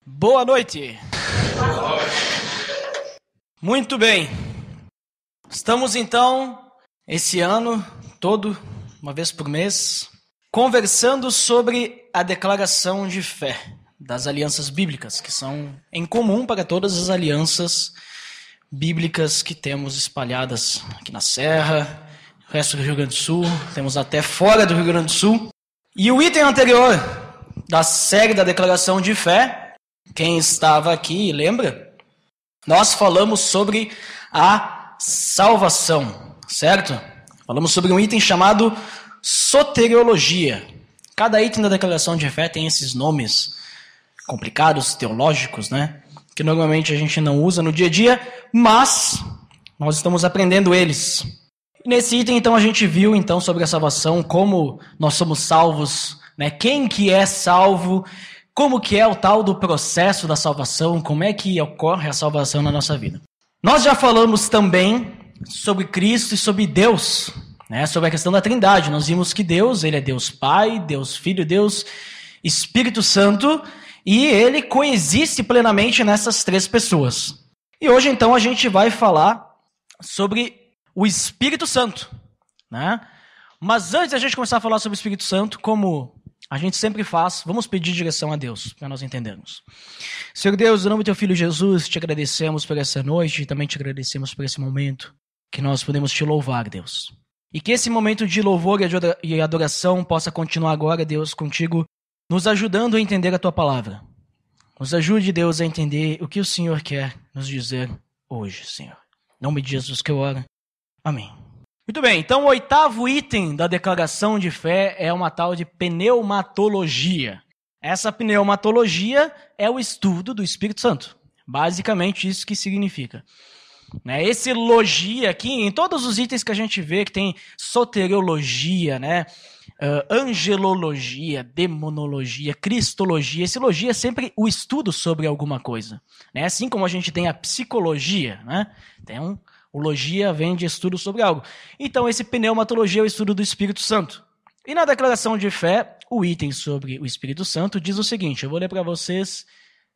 Boa noite. Muito bem. Estamos então, esse ano todo, uma vez por mês, conversando sobre a declaração de fé das alianças bíblicas, que são em comum para todas as alianças bíblicas que temos espalhadas aqui na Serra, no resto do Rio Grande do Sul, temos até fora do Rio Grande do Sul. E o item anterior da série da declaração de fé, quem estava aqui lembra? Nós falamos sobre a salvação, certo? Falamos sobre um item chamado soteriologia. Cada item da declaração de fé tem esses nomes complicados, teológicos, né? Que normalmente a gente não usa no dia a dia, mas nós estamos aprendendo eles. Nesse item, então, a gente viu então sobre a salvação, como nós somos salvos, né? Quem que é salvo, como que é o tal do processo da salvação, como é que ocorre a salvação na nossa vida. Nós já falamos também sobre Cristo e sobre Deus, né? Sobre a questão da Trindade. Nós vimos que Deus, ele é Deus Pai, Deus Filho, Deus Espírito Santo, e ele coexiste plenamente nessas três pessoas. E hoje, então, a gente vai falar sobre o Espírito Santo, né? Mas antes de a gente começar a falar sobre o Espírito Santo, como a gente sempre faz, vamos pedir direção a Deus, para nós entendermos. Senhor Deus, em nome do teu Filho Jesus, te agradecemos por essa noite e também te agradecemos por esse momento que nós podemos te louvar, Deus. E que esse momento de louvor e adoração possa continuar agora, Deus, contigo, nos ajudando a entender a tua palavra. Nos ajude, Deus, a entender o que o Senhor quer nos dizer hoje, Senhor. Em nome de Jesus que eu oro. Amém. Muito bem, então o oitavo item da declaração de fé é uma tal de pneumatologia. Essa pneumatologia é o estudo do Espírito Santo. Basicamente isso que significa. Esse logia aqui, em todos os itens que a gente vê, que tem soteriologia, né? Angelologia, demonologia, cristologia. Esse logia é sempre o estudo sobre alguma coisa. Né? Assim como a gente tem a psicologia, né? O logia vem de estudo sobre algo. Então, esse pneumatologia é o estudo do Espírito Santo. E na declaração de fé, o item sobre o Espírito Santo diz o seguinte, eu vou ler para vocês,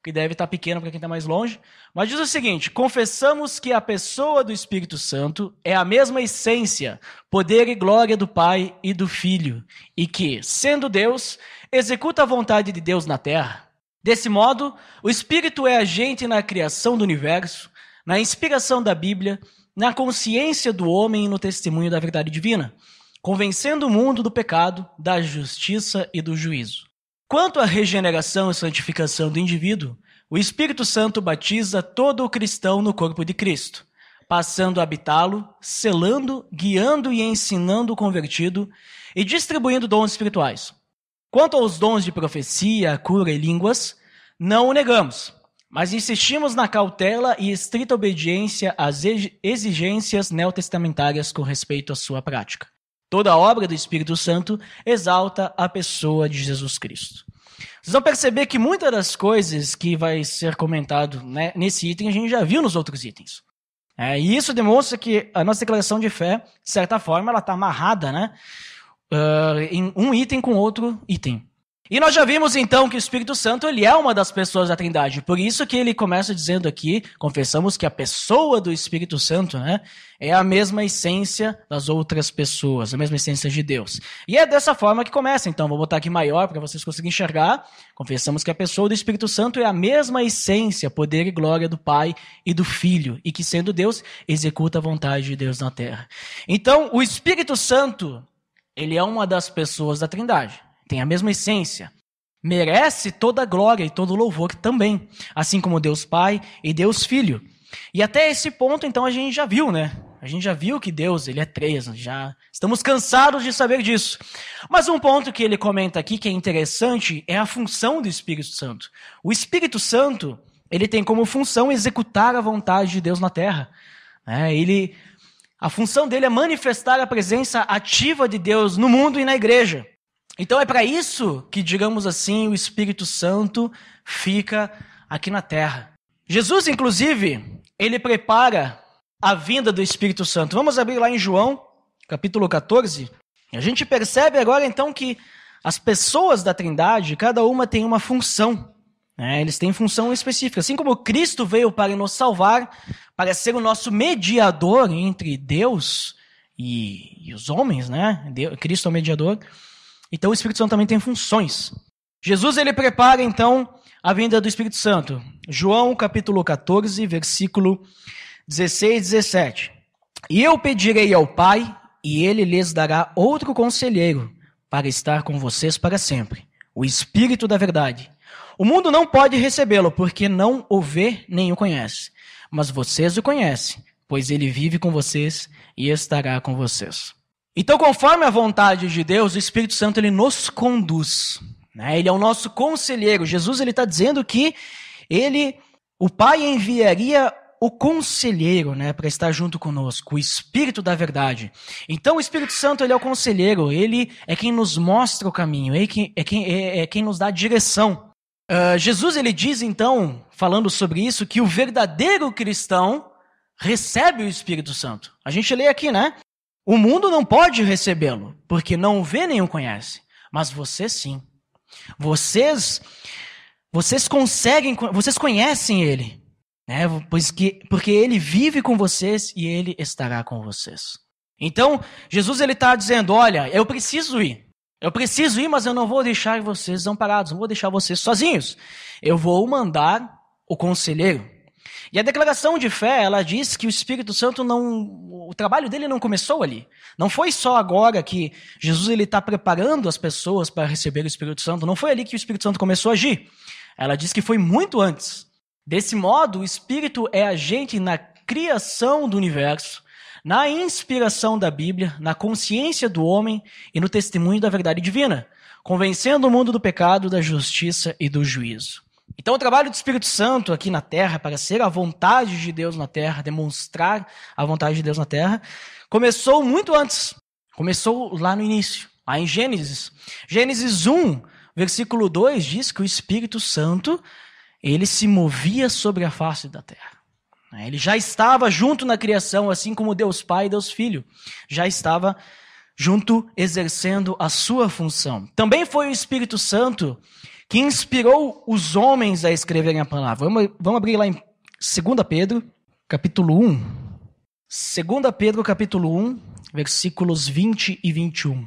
que deve estar pequeno para quem está mais longe, mas diz o seguinte: confessamos que a pessoa do Espírito Santo é a mesma essência, poder e glória do Pai e do Filho, e que, sendo Deus, executa a vontade de Deus na terra. Desse modo, o Espírito é agente na criação do universo, na inspiração da Bíblia, na consciência do homem e no testemunho da verdade divina, convencendo o mundo do pecado, da justiça e do juízo. Quanto à regeneração e santificação do indivíduo, o Espírito Santo batiza todo o cristão no corpo de Cristo, passando a habitá-lo, selando, guiando e ensinando o convertido e distribuindo dons espirituais. Quanto aos dons de profecia, cura e línguas, não o negamos, mas insistimos na cautela e estrita obediência às exigências neotestamentárias com respeito à sua prática. Toda a obra do Espírito Santo exalta a pessoa de Jesus Cristo. Vocês vão perceber que muitas das coisas que vai ser comentado, né, nesse item a gente já viu nos outros itens. E isso demonstra que a nossa declaração de fé, de certa forma, ela está amarrada, né, em um item com outro item. E nós já vimos então que o Espírito Santo ele é uma das pessoas da Trindade. Por isso que ele começa dizendo aqui, confessamos que a pessoa do Espírito Santo, né, é a mesma essência das outras pessoas, a mesma essência de Deus. E é dessa forma que começa. Então, vou botar aqui maior para vocês conseguirem enxergar. Confessamos que a pessoa do Espírito Santo é a mesma essência, poder e glória do Pai e do Filho, e que sendo Deus, executa a vontade de Deus na terra. Então, o Espírito Santo, ele é uma das pessoas da Trindade. Tem a mesma essência, merece toda a glória e todo o louvor também, assim como Deus Pai e Deus Filho. E até esse ponto, então, a gente já viu, né? A gente já viu que Deus, ele é três, já estamos cansados de saber disso. Mas um ponto que ele comenta aqui, que é interessante, é a função do Espírito Santo. O Espírito Santo, ele tem como função executar a vontade de Deus na terra. A função dele é manifestar a presença ativa de Deus no mundo e na igreja. Então é para isso que, digamos assim, o Espírito Santo fica aqui na terra. Jesus, inclusive, ele prepara a vinda do Espírito Santo. Vamos abrir lá em João, capítulo 14. A gente percebe agora, então, que as pessoas da Trindade, cada uma tem uma função. né? Eles têm função específica. Assim como Cristo veio para nos salvar, para ser o nosso mediador entre Deus e os homens, né? Cristo é o mediador. Então o Espírito Santo também tem funções. Jesus, ele prepara então a vinda do Espírito Santo. João capítulo 14, versículo 16 e 17. E eu pedirei ao Pai, e ele lhes dará outro conselheiro, para estar com vocês para sempre, o Espírito da verdade. O mundo não pode recebê-lo, porque não o vê nem o conhece. Mas vocês o conhecem, pois ele vive com vocês e estará com vocês. Então, conforme a vontade de Deus, o Espírito Santo ele nos conduz, né? Ele é o nosso conselheiro. Jesus está dizendo que o Pai enviaria o conselheiro, né, para estar junto conosco, o Espírito da verdade. Então o Espírito Santo ele é o conselheiro, ele é quem nos mostra o caminho, é quem nos dá a direção. Jesus ele diz então, falando sobre isso, que o verdadeiro cristão recebe o Espírito Santo. A gente lê aqui, né? O mundo não pode recebê-lo, porque não o vê nem o conhece, mas vocês sim. Vocês conhecem ele. Porque ele vive com vocês e ele estará com vocês. Então, Jesus ele está dizendo, olha, eu preciso ir, mas eu não vou deixar vocês desamparados, não vou deixar vocês sozinhos. Eu vou mandar o conselheiro. E a declaração de fé, ela diz que o Espírito Santo o trabalho dele não começou ali. Não foi só agora que Jesus ele está preparando as pessoas para receber o Espírito Santo, não foi ali que o Espírito Santo começou a agir. Ela diz que foi muito antes. Desse modo, o Espírito é agente na criação do universo, na inspiração da Bíblia, na consciência do homem e no testemunho da verdade divina, convencendo o mundo do pecado, da justiça e do juízo. Então, o trabalho do Espírito Santo aqui na Terra, para ser a vontade de Deus na Terra, demonstrar a vontade de Deus na Terra, começou muito antes. Começou lá no início, lá em Gênesis. Gênesis 1, versículo 2, diz que o Espírito Santo ele se movia sobre a face da terra. Ele já estava junto na criação, assim como Deus Pai e Deus Filho. Já estava junto, exercendo a sua função. Também foi o Espírito Santo que inspirou os homens a escreverem a palavra. Vamos abrir lá em 2 Pedro, capítulo 1. 2 Pedro, capítulo 1, versículos 20 e 21.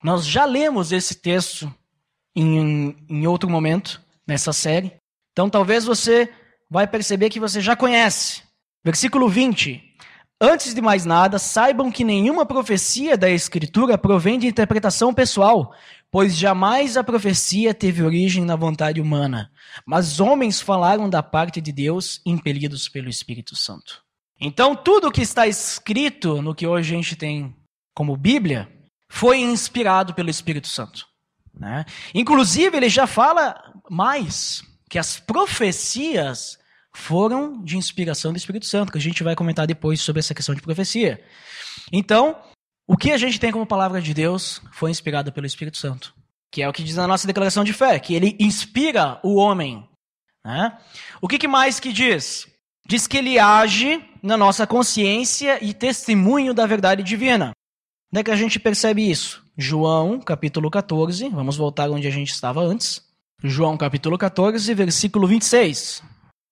Nós já lemos esse texto em outro momento, nessa série. Então, talvez você vai perceber que você já conhece. Versículo 20. Antes de mais nada, saibam que nenhuma profecia da Escritura provém de interpretação pessoal, pois jamais a profecia teve origem na vontade humana, mas homens falaram da parte de Deus, impelidos pelo Espírito Santo. Então, tudo o que está escrito no que hoje a gente tem como Bíblia foi inspirado pelo Espírito Santo, né? Inclusive, ele já fala mais, que as profecias foram de inspiração do Espírito Santo, que a gente vai comentar depois sobre essa questão de profecia. Então, o que a gente tem como palavra de Deus foi inspirado pelo Espírito Santo, que é o que diz na nossa declaração de fé, que ele inspira o homem, né? O que mais que diz? Diz que ele age na nossa consciência e testemunho da verdade divina. Onde é que a gente percebe isso? João, capítulo 14, vamos voltar onde a gente estava antes. João capítulo 14, versículo 26.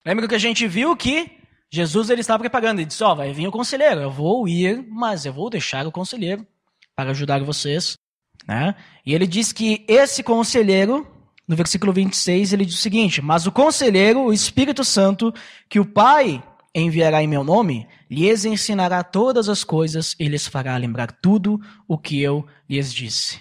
Lembra que a gente viu que Jesus ele estava preparando. Ele disse, vai vir o conselheiro. Eu vou ir, mas eu vou deixar o conselheiro para ajudar vocês, né? E ele diz que esse conselheiro, no versículo 26, ele diz o seguinte, mas o conselheiro, o Espírito Santo, que o Pai enviará em meu nome, lhes ensinará todas as coisas e lhes fará lembrar tudo o que eu lhes disse.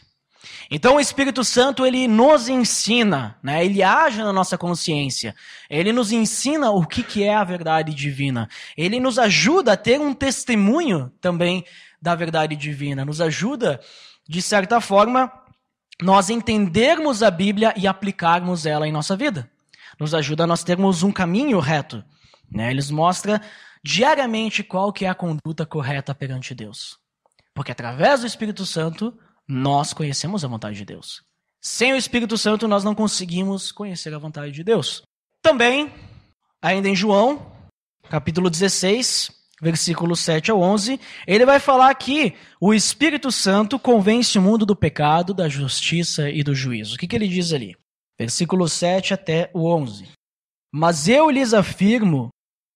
Então o Espírito Santo, ele nos ensina, né? Ele age na nossa consciência, ele nos ensina o que é a verdade divina, ele nos ajuda a ter um testemunho também da verdade divina, nos ajuda, de certa forma, nós entendermos a Bíblia e aplicarmos ela em nossa vida, nos ajuda a nós termos um caminho reto, né? Ele nos mostra diariamente qual que é a conduta correta perante Deus, porque através do Espírito Santo, nós conhecemos a vontade de Deus. Sem o Espírito Santo, nós não conseguimos conhecer a vontade de Deus. Também, ainda em João, capítulo 16, versículos 7 ao 11, ele vai falar que o Espírito Santo convence o mundo do pecado, da justiça e do juízo. O que ele diz ali? versículo 7 até o 11. Mas eu lhes afirmo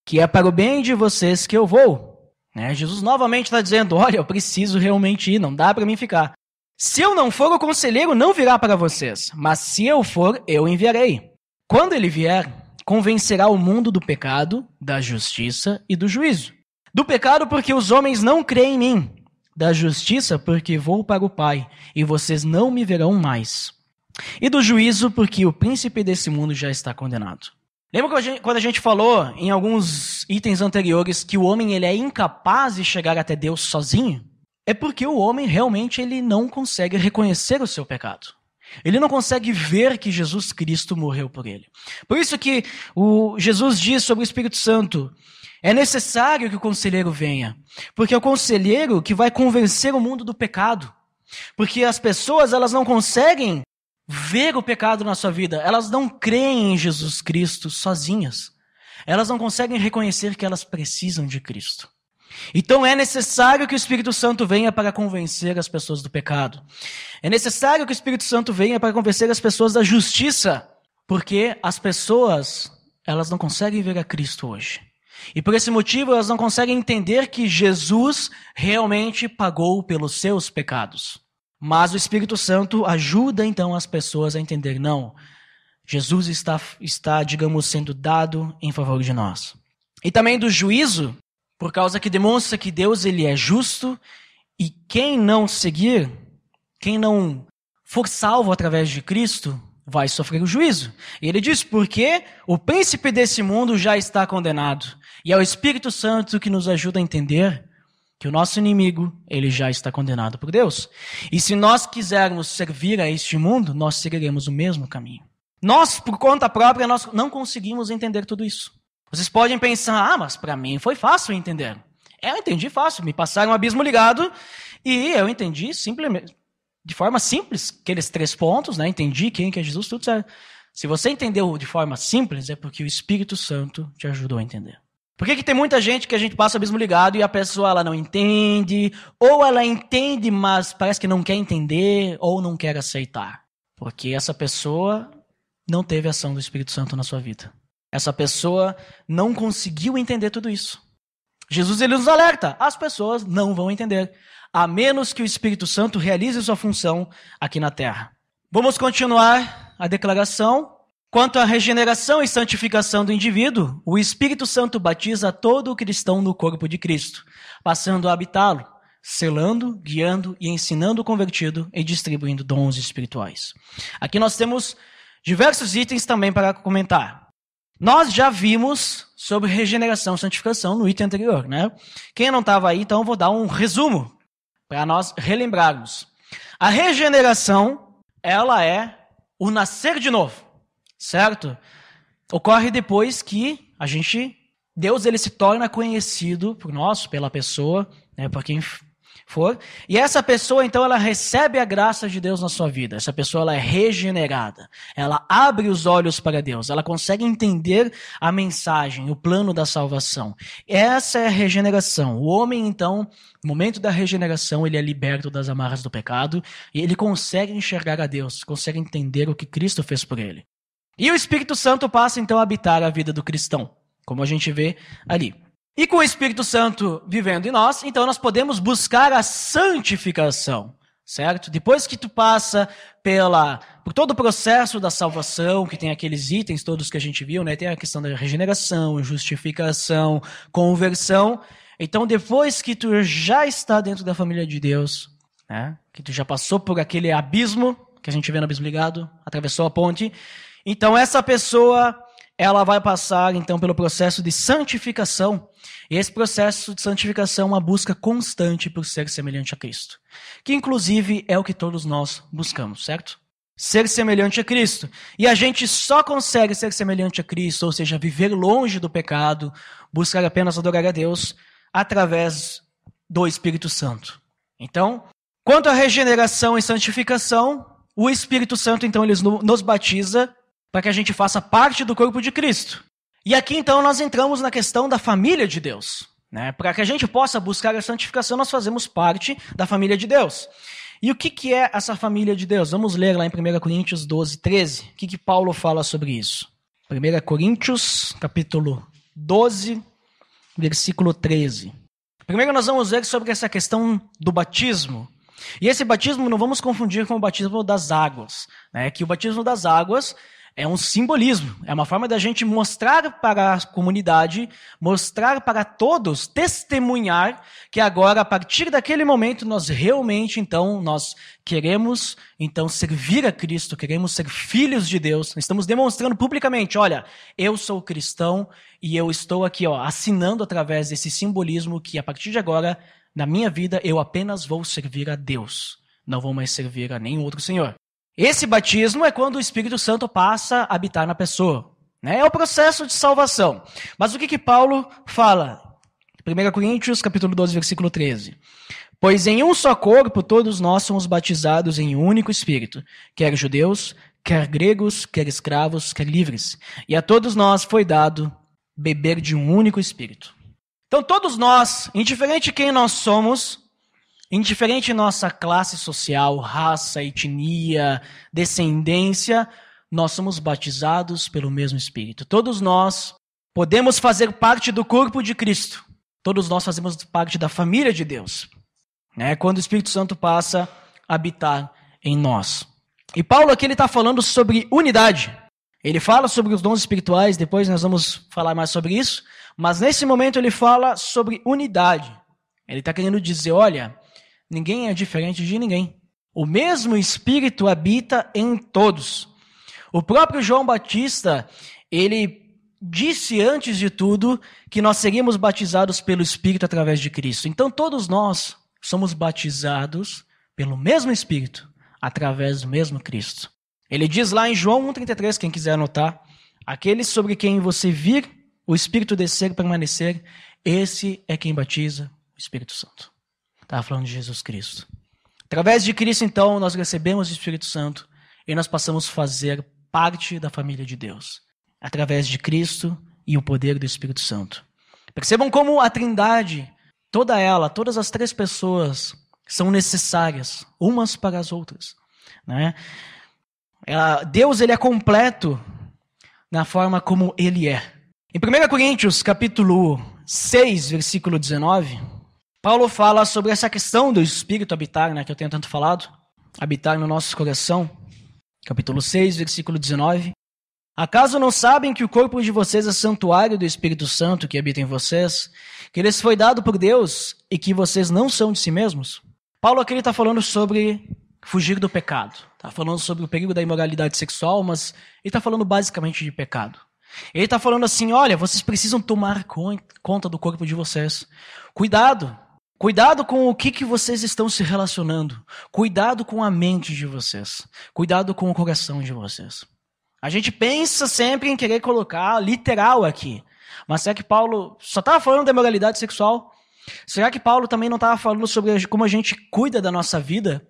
que é para o bem de vocês que eu vou. Jesus novamente está dizendo, olha, eu preciso realmente ir, não dá para mim ficar. Se eu não for, o conselheiro não virá para vocês, mas se eu for, eu enviarei. Quando ele vier, convencerá o mundo do pecado, da justiça e do juízo. Do pecado porque os homens não creem em mim. Da justiça porque vou para o Pai e vocês não me verão mais. E do juízo porque o príncipe desse mundo já está condenado. Lembra quando a gente falou em alguns itens anteriores que o homem ele é incapaz de chegar até Deus sozinho? É porque o homem realmente ele não consegue reconhecer o seu pecado. Ele não consegue ver que Jesus Cristo morreu por ele. Por isso que Jesus diz sobre o Espírito Santo, é necessário que o conselheiro venha, porque é o conselheiro que vai convencer o mundo do pecado. Porque as pessoas elas não conseguem ver o pecado na sua vida, elas não creem em Jesus Cristo sozinhas. Elas não conseguem reconhecer que elas precisam de Cristo. Então é necessário que o Espírito Santo venha para convencer as pessoas do pecado. É necessário que o Espírito Santo venha para convencer as pessoas da justiça, porque as pessoas, elas não conseguem ver a Cristo hoje. E por esse motivo elas não conseguem entender que Jesus realmente pagou pelos seus pecados. Mas o Espírito Santo ajuda então as pessoas a entender, não, Jesus está, digamos, sendo dado em favor de nós. E também do juízo, por causa que demonstra que Deus ele é justo e quem não seguir, quem não for salvo através de Cristo, vai sofrer o juízo. E ele diz, porque o príncipe desse mundo já está condenado. E é o Espírito Santo que nos ajuda a entender que o nosso inimigo, ele já está condenado por Deus. E se nós quisermos servir a este mundo, nós seguiremos o mesmo caminho. Nós, por conta própria, nós não conseguimos entender tudo isso. Vocês podem pensar, mas para mim foi fácil entender. Eu entendi fácil, me passaram um abismo ligado e eu entendi simplesmente, de forma simples, aqueles 3 pontos, entendi quem que é Jesus, tudo certo. Se você entendeu de forma simples, é porque o Espírito Santo te ajudou a entender. Por que tem muita gente que a gente passa o abismo ligado e a pessoa ela não entende, ou ela entende, mas parece que não quer entender, ou não quer aceitar? Porque essa pessoa não teve ação do Espírito Santo na sua vida. Essa pessoa não conseguiu entender tudo isso. Jesus ele nos alerta, as pessoas não vão entender, a menos que o Espírito Santo realize sua função aqui na terra. Vamos continuar a declaração. Quanto à regeneração e santificação do indivíduo, o Espírito Santo batiza todo o cristão no corpo de Cristo, passando a habitá-lo, selando, guiando e ensinando o convertido e distribuindo dons espirituais. Aqui nós temos diversos itens também para comentar. Nós já vimos sobre regeneração e santificação no item anterior, Quem não estava aí, então eu vou dar um resumo para nós relembrarmos. A regeneração, ela é o nascer de novo. Certo? Ocorre depois que Deus ele se torna conhecido por nós, pela pessoa, por quem for. E essa pessoa, então, ela recebe a graça de Deus na sua vida. Essa pessoa, ela é regenerada. Ela abre os olhos para Deus. Ela consegue entender a mensagem, o plano da salvação. Essa é a regeneração. O homem, então, no momento da regeneração, ele é liberto das amarras do pecado e ele consegue enxergar a Deus, consegue entender o que Cristo fez por ele. E o Espírito Santo passa então a habitar a vida do cristão, como a gente vê ali. E com o Espírito Santo vivendo em nós, então nós podemos buscar a santificação, certo? Depois que tu passa por todo o processo da salvação, que tem aqueles itens todos que a gente viu, Tem a questão da regeneração, justificação, conversão. Então depois que tu já está dentro da família de Deus, que tu já passou por aquele abismo, que a gente vê no abismo ligado, atravessou a ponte, então essa pessoa, ela vai passar então pelo processo de santificação. E esse processo de santificação é uma busca constante por ser semelhante a Cristo. Que inclusive é o que todos nós buscamos, certo? Ser semelhante a Cristo. E a gente só consegue ser semelhante a Cristo, ou seja, viver longe do pecado, buscar apenas adorar a Deus, através do Espírito Santo. Então, quanto à regeneração e santificação, o Espírito Santo então ele nos batiza para que a gente faça parte do corpo de Cristo. E aqui então nós entramos na questão da família de Deus. Para que a gente possa buscar a santificação, nós fazemos parte da família de Deus. E o que é essa família de Deus? Vamos ler lá em 1 Coríntios 12, 13. O que Paulo fala sobre isso? 1 Coríntios, capítulo 12, versículo 13. Primeiro nós vamos ver sobre essa questão do batismo. E esse batismo não vamos confundir com o batismo das águas, né? Que o batismo das águas é um simbolismo, é uma forma da gente mostrar para a comunidade, mostrar para todos, testemunhar que agora, a partir daquele momento, nós realmente, então, nós queremos, então, servir a Cristo, queremos ser filhos de Deus, estamos demonstrando publicamente, olha, eu sou cristão e eu estou aqui, assinando através desse simbolismo que, a partir de agora, na minha vida, eu apenas vou servir a Deus, não vou mais servir a nenhum outro Senhor. Esse batismo é quando o Espírito Santo passa a habitar na pessoa, né? É o processo de salvação. Mas o que Paulo fala? 1 Coríntios, capítulo 12, versículo 13. Pois em um só corpo todos nós somos batizados em um único Espírito, quer judeus, quer gregos, quer escravos, quer livres. E a todos nós foi dado beber de um único Espírito. Então todos nós, indiferente de quem nós somos, indiferente de nossa classe social, raça, etnia, descendência, nós somos batizados pelo mesmo Espírito. Todos nós podemos fazer parte do corpo de Cristo. Todos nós fazemos parte da família de Deus, né? Quando o Espírito Santo passa a habitar em nós. E Paulo aqui ele está falando sobre unidade. Ele fala sobre os dons espirituais, depois nós vamos falar mais sobre isso. Mas nesse momento ele fala sobre unidade. Ele está querendo dizer, olha, ninguém é diferente de ninguém. O mesmo Espírito habita em todos. O próprio João Batista, ele disse antes de tudo que nós seríamos batizados pelo Espírito através de Cristo. Então todos nós somos batizados pelo mesmo Espírito, através do mesmo Cristo. Ele diz lá em João 1,33, quem quiser anotar, aqueles sobre quem você vir o Espírito descer e permanecer, esse é quem batiza o Espírito Santo. Estava falando de Jesus Cristo. Através de Cristo, então, nós recebemos o Espírito Santo e nós passamos a fazer parte da família de Deus. Através de Cristo e o poder do Espírito Santo. Percebam como a Trindade, todas as três pessoas são necessárias, umas para as outras, né? Deus ele é completo na forma como Ele é. Em 1 Coríntios, capítulo 6, versículo 19... Paulo fala sobre essa questão do Espírito habitar, né, que eu tenho tanto falado, habitar no nosso coração. Capítulo 6, versículo 19. Acaso não sabem que o corpo de vocês é santuário do Espírito Santo que habita em vocês, que lhes foi dado por Deus e que vocês não são de si mesmos? Paulo aqui está falando sobre fugir do pecado. Está falando sobre o perigo da imoralidade sexual, mas ele está falando basicamente de pecado. Ele está falando assim, olha, vocês precisam tomar conta do corpo de vocês. Cuidado com o que vocês estão se relacionando. Cuidado com a mente de vocês. Cuidado com o coração de vocês. A gente pensa sempre em querer colocar literal aqui. Mas será que Paulo só estava falando da imoralidade sexual? Será que Paulo também não estava falando sobre como a gente cuida da nossa vida?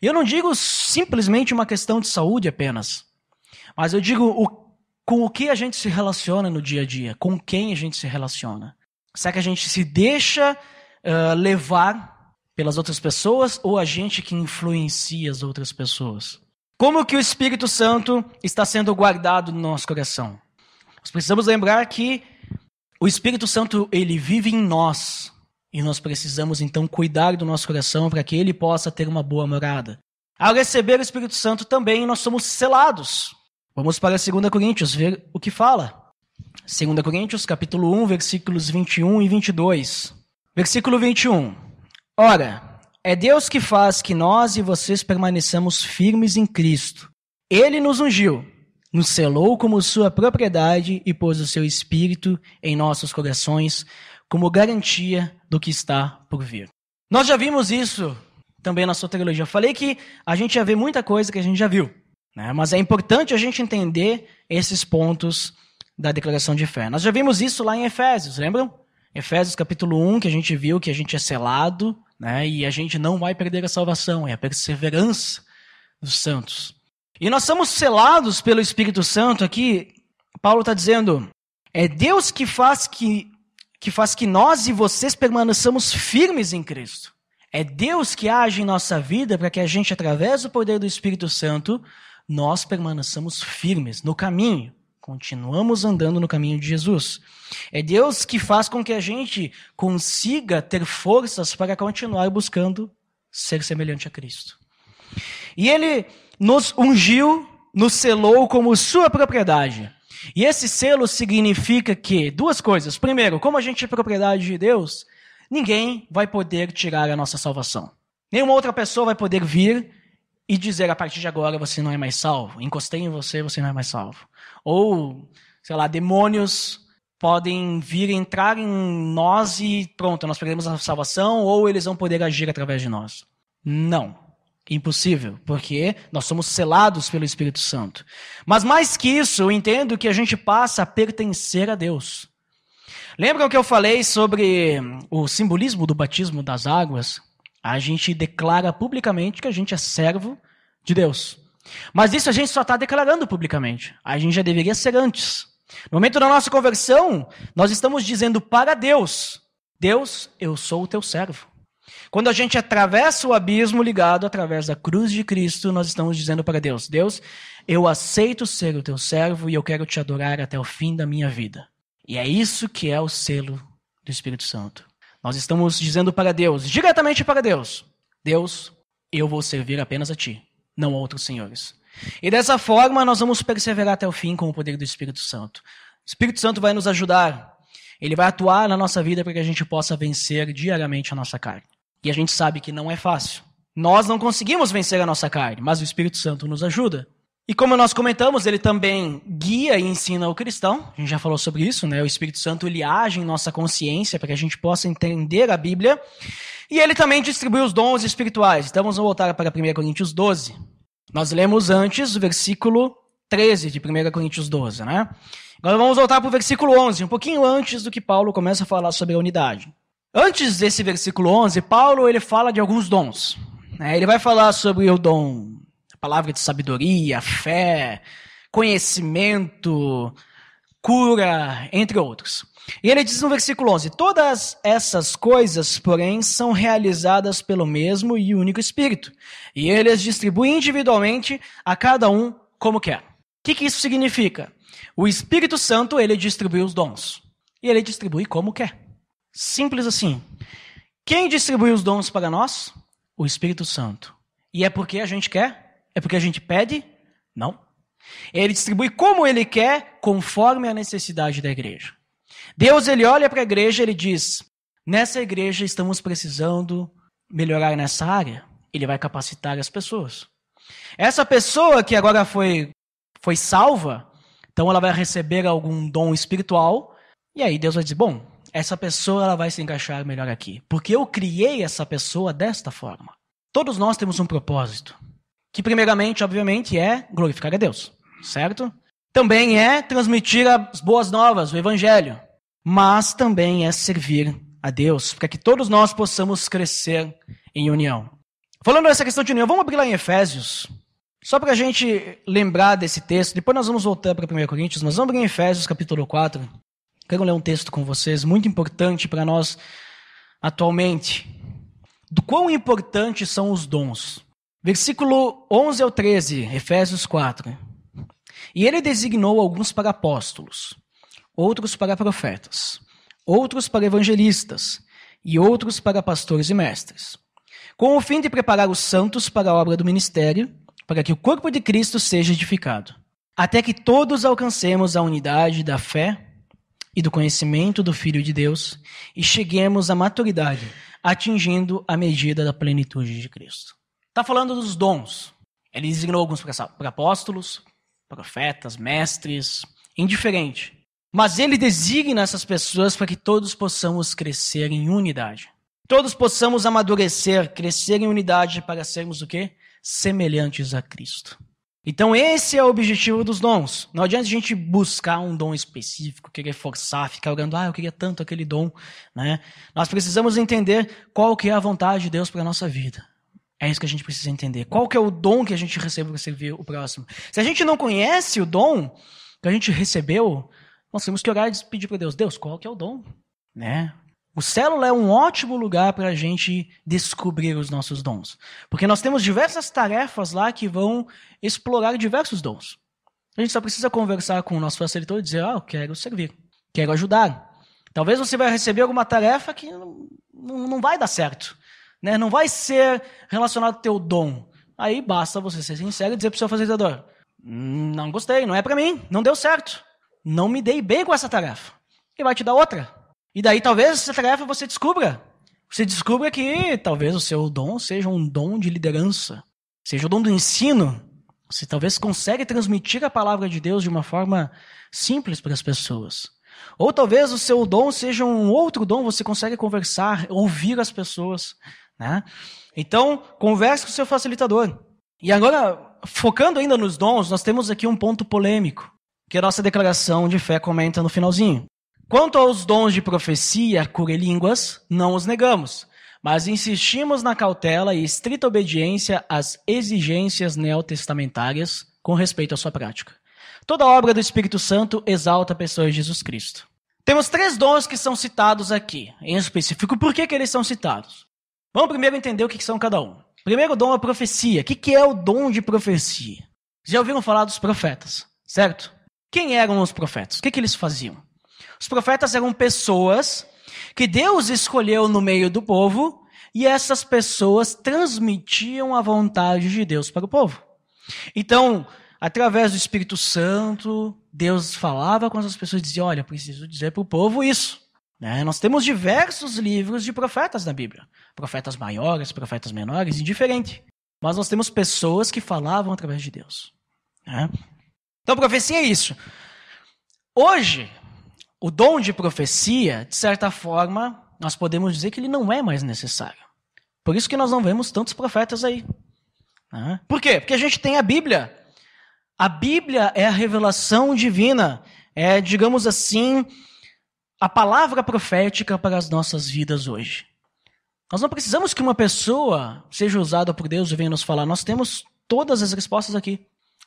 E eu não digo simplesmente uma questão de saúde apenas. Mas eu digo com o que a gente se relaciona no dia a dia. Com quem a gente se relaciona. Será que a gente se deixa levar pelas outras pessoas ou a gente que influencia as outras pessoas? Como que o Espírito Santo está sendo guardado no nosso coração? Nós precisamos lembrar que o Espírito Santo ele vive em nós e nós precisamos então cuidar do nosso coração para que ele possa ter uma boa morada. Ao receber o Espírito Santo também nós somos selados. Vamos para 2 Coríntios ver o que fala. 2 Coríntios capítulo 1, versículos 21 e 22. Versículo 21. Ora, é Deus que faz que nós e vocês permaneçamos firmes em Cristo. Ele nos ungiu, nos selou como sua propriedade e pôs o seu Espírito em nossos corações como garantia do que está por vir. Nós já vimos isso também na soteriologia. Eu falei que a gente já vê muita coisa que a gente já viu, né? Mas é importante a gente entender esses pontos da declaração de fé. Nós já vimos isso lá em Efésios, lembram? Efésios capítulo 1, que a gente viu que a gente é selado, né, e a gente não vai perder a salvação, é a perseverança dos santos. E nós somos selados pelo Espírito Santo aqui, Paulo está dizendo, é Deus que faz que nós e vocês permaneçamos firmes em Cristo. É Deus que age em nossa vida para que a gente, através do poder do Espírito Santo, nós permaneçamos firmes no caminho. Continuamos andando no caminho de Jesus. É Deus que faz com que a gente consiga ter forças para continuar buscando ser semelhante a Cristo. E Ele nos ungiu, nos selou como sua propriedade. E esse selo significa que, duas coisas. Primeiro, como a gente é propriedade de Deus, ninguém vai poder tirar a nossa salvação. Nenhuma outra pessoa vai poder vir e dizer, a partir de agora você não é mais salvo. Encostei em você, você não é mais salvo. Ou, sei lá, demônios podem vir entrar em nós e pronto, nós perdemos a salvação, ou eles vão poder agir através de nós. Não. Impossível, porque nós somos selados pelo Espírito Santo. Mas mais que isso, eu entendo que a gente passa a pertencer a Deus. Lembram que eu falei sobre o simbolismo do batismo das águas? A gente declara publicamente que a gente é servo de Deus. Mas isso a gente só está declarando publicamente. A gente já deveria ser antes. No momento da nossa conversão, nós estamos dizendo para Deus, Deus, eu sou o teu servo. Quando a gente atravessa o abismo ligado através da cruz de Cristo, nós estamos dizendo para Deus, Deus, eu aceito ser o teu servo e eu quero te adorar até o fim da minha vida. E é isso que é o selo do Espírito Santo. Nós estamos dizendo para Deus, diretamente para Deus, Deus, eu vou servir apenas a ti, não a outros senhores. E dessa forma nós vamos perseverar até o fim com o poder do Espírito Santo. O Espírito Santo vai nos ajudar, ele vai atuar na nossa vida para que a gente possa vencer diariamente a nossa carne. E a gente sabe que não é fácil. Nós não conseguimos vencer a nossa carne, mas o Espírito Santo nos ajuda. E como nós comentamos, ele também guia e ensina o cristão. A gente já falou sobre isso, né? O Espírito Santo ele age em nossa consciência para que a gente possa entender a Bíblia. E ele também distribui os dons espirituais. Então vamos voltar para 1 Coríntios 12. Nós lemos antes o versículo 13 de 1 Coríntios 12, né? Agora vamos voltar para o versículo 11, um pouquinho antes do que Paulo começa a falar sobre a unidade. Antes desse versículo 11, Paulo ele fala de alguns dons. Ele vai falar sobre o dom, a palavra de sabedoria, fé, conhecimento, cura, entre outros. E ele diz no versículo 11, todas essas coisas, porém, são realizadas pelo mesmo e único Espírito. E ele as distribui individualmente a cada um como quer. O que isso significa? O Espírito Santo, ele distribui os dons. E ele distribui como quer. Simples assim. Quem distribui os dons para nós? O Espírito Santo. E é porque a gente quer? É porque a gente pede? Não. Ele distribui como ele quer, conforme a necessidade da igreja. Deus, ele olha para a igreja e ele diz, nessa igreja estamos precisando melhorar nessa área. Ele vai capacitar as pessoas. Essa pessoa que agora foi salva, então ela vai receber algum dom espiritual, e aí Deus vai dizer, bom, essa pessoa ela vai se encaixar melhor aqui. Porque eu criei essa pessoa desta forma. Todos nós temos um propósito. Que primeiramente, obviamente, é glorificar a Deus. Certo? Também é transmitir as boas novas, o Evangelho. Mas também é servir a Deus. Para que todos nós possamos crescer em união. Falando dessa questão de união, vamos abrir lá em Efésios. Só para a gente lembrar desse texto. Depois nós vamos voltar para 1 Coríntios. Mas vamos abrir em Efésios capítulo 4. Quero ler um texto com vocês, muito importante para nós atualmente. Do quão importantes são os dons. Versículo 11 ao 13, Efésios 4. E ele designou alguns para apóstolos, outros para profetas, outros para evangelistas, e outros para pastores e mestres, com o fim de preparar os santos para a obra do ministério, para que o corpo de Cristo seja edificado, até que todos alcancemos a unidade da fé e do conhecimento do Filho de Deus e cheguemos à maturidade, atingindo a medida da plenitude de Cristo. Está falando dos dons. Ele designou alguns para apóstolos, profetas, mestres, indiferente. Mas ele designa essas pessoas para que todos possamos crescer em unidade. Todos possamos amadurecer, crescer em unidade para sermos o quê? Semelhantes a Cristo. Então esse é o objetivo dos dons. Não adianta a gente buscar um dom específico, querer forçar, ficar orando, eu queria tanto aquele dom, né? Nós precisamos entender qual que é a vontade de Deus para a nossa vida. É isso que a gente precisa entender. Qual que é o dom que a gente recebe para servir o próximo? Se a gente não conhece o dom que a gente recebeu, nós temos que orar e pedir para Deus, qual que é o dom? Né? O célula é um ótimo lugar para a gente descobrir os nossos dons. Porque nós temos diversas tarefas lá que vão explorar diversos dons. A gente só precisa conversar com o nosso facilitador e dizer, eu quero servir, quero ajudar. Talvez você vai receber alguma tarefa que não vai dar certo, né? Não vai ser relacionado ao teu dom. Aí basta você ser sincero e dizer para o seu facilitador, não gostei, não é para mim, não deu certo. Não me dei bem com essa tarefa. E vai te dar outra. E daí talvez essa tarefa você descubra. Você descubra que talvez o seu dom seja um dom de liderança. Seja o dom do ensino. Você talvez consegue transmitir a palavra de Deus de uma forma simples para as pessoas. Ou talvez o seu dom seja um outro dom, você consegue conversar, ouvir as pessoas, né? Então, converse com o seu facilitador. E agora, focando ainda nos dons, nós temos aqui um ponto polêmico, que a nossa declaração de fé comenta no finalzinho. Quanto aos dons de profecia, cura e línguas, não os negamos, mas insistimos na cautela e estrita obediência às exigências neotestamentárias com respeito à sua prática. Toda obra do Espírito Santo exalta a pessoa de Jesus Cristo. Temos 3 dons que são citados aqui, em específico. Por que eles são citados? Vamos primeiro entender o que são cada um. Primeiro dom é a profecia. O que é o dom de profecia? Já ouviram falar dos profetas, certo? Quem eram os profetas? O que eles faziam? Os profetas eram pessoas que Deus escolheu no meio do povo e essas pessoas transmitiam a vontade de Deus para o povo. Então, através do Espírito Santo, Deus falava com essas pessoas e dizia, olha, preciso dizer para o povo isso. Nós temos diversos livros de profetas na Bíblia. Profetas maiores, profetas menores, indiferente. Mas nós temos pessoas que falavam através de Deus. Então, profecia é isso. Hoje, o dom de profecia, de certa forma, nós podemos dizer que ele não é mais necessário. Por isso que nós não vemos tantos profetas aí. Por quê? Porque a gente tem a Bíblia. A Bíblia é a revelação divina. É, digamos assim, a palavra profética para as nossas vidas hoje. Nós não precisamos que uma pessoa seja usada por Deus e venha nos falar. Nós temos todas as respostas aqui.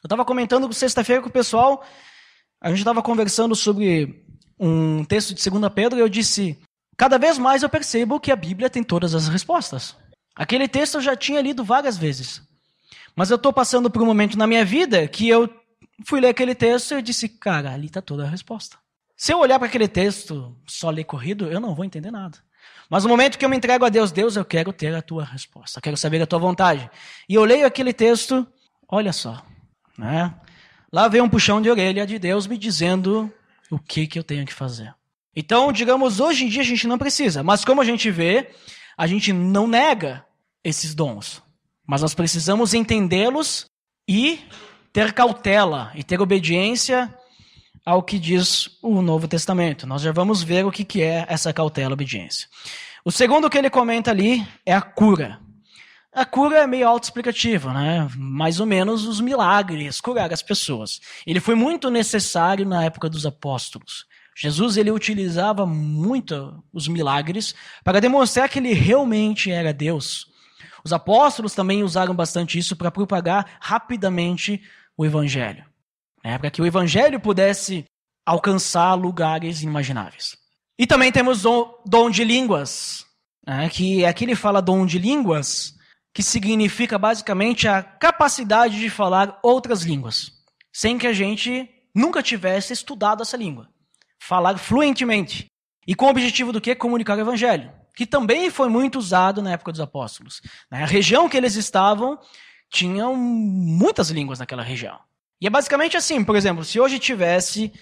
Eu estava comentando sexta-feira com o pessoal, a gente estava conversando sobre um texto de 2 Pedro e eu disse, cada vez mais eu percebo que a Bíblia tem todas as respostas. Aquele texto eu já tinha lido várias vezes. Mas eu estou passando por um momento na minha vida que eu fui ler aquele texto e eu disse, cara, ali está toda a resposta. Se eu olhar para aquele texto, só ler corrido, eu não vou entender nada. Mas no momento que eu me entrego a Deus, Deus, eu quero ter a tua resposta, eu quero saber a tua vontade. E eu leio aquele texto, olha só, né? Lá vem um puxão de orelha de Deus me dizendo o que eu tenho que fazer. Então, digamos, hoje em dia a gente não precisa, mas como a gente vê, a gente não nega esses dons. Mas nós precisamos entendê-los e ter cautela e ter obediência ao que diz o Novo Testamento. Nós já vamos ver o que é essa cautela e obediência. O segundo que ele comenta ali é a cura. A cura é meio autoexplicativa, né? Mais ou menos os milagres, curar as pessoas. Ele foi muito necessário na época dos apóstolos. Jesus ele utilizava muito os milagres para demonstrar que ele realmente era Deus. Os apóstolos também usaram bastante isso para propagar rapidamente o evangelho. Para que o evangelho pudesse alcançar lugares inimagináveis. E também temos dom de línguas, que aqui ele fala dom de línguas, que significa basicamente a capacidade de falar outras línguas, sem que a gente nunca tivesse estudado essa língua. Falar fluentemente. E com o objetivo do quê? Comunicar o evangelho, que também foi muito usado na época dos apóstolos. A região que eles estavam, tinham muitas línguas naquela região. E é basicamente assim, por exemplo, se hoje tivesse